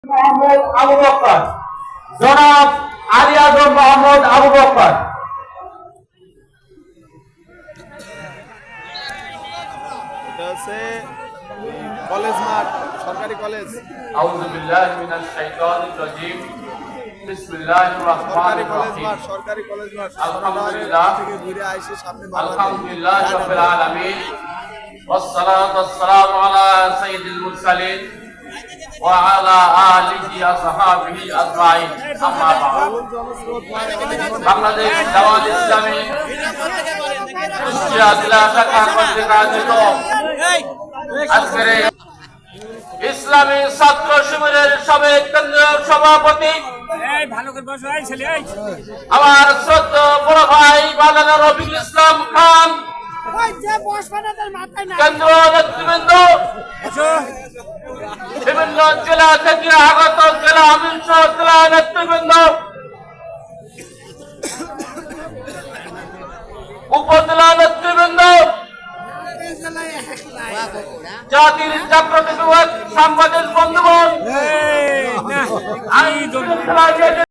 মোহাম্মদ আবু বকর, জনাব আলী আজম মোহাম্মদ আবু বকর। এটা হচ্ছে কলেজ মাঠ, সরকারি কলেজ। আউযু বিল্লাহি মিনাশ শাইতানির রাজীম। বিসমিল্লাহির রাহমানির রাহিম। সরকারি কলেজ মাঠ। আলহামদুলিল্লাহ থেকে ঘুরে আইসি সামনে আলহামদুলিল্লাহ রাব্বিল আলামিন। ওয়াসসালাতু ওয়াসসালামু আলা সাইয়্যিদিল মুরসালিন ওয়া আলা আলিহি ওয়া সাহবিহি আজমাইন। আম্মা বা'দ। বাংলাদেশ জামাত ইসলামী কুষ্টিয়া জেলা শাখা কর্তৃক আয়োজিত আজকের ইসলামী ছাত্র শিবিরের সাবেক কেন্দ্রীয় সভাপতি আমার শ্রদ্ধেয় বড় ভাই বাগানের রফিকুল ইসলাম খান, কেন্দ্রীয় নেতৃবৃন্দ, বিভিন্ন জেলা থেকে আগত জেলা আমির সহ জেলা নেতৃবৃন্দ, উপজেলা নেতৃবৃন্দ, জাতির জাগ্রত যুবক, সাংবাদিক বন্ধুগণ,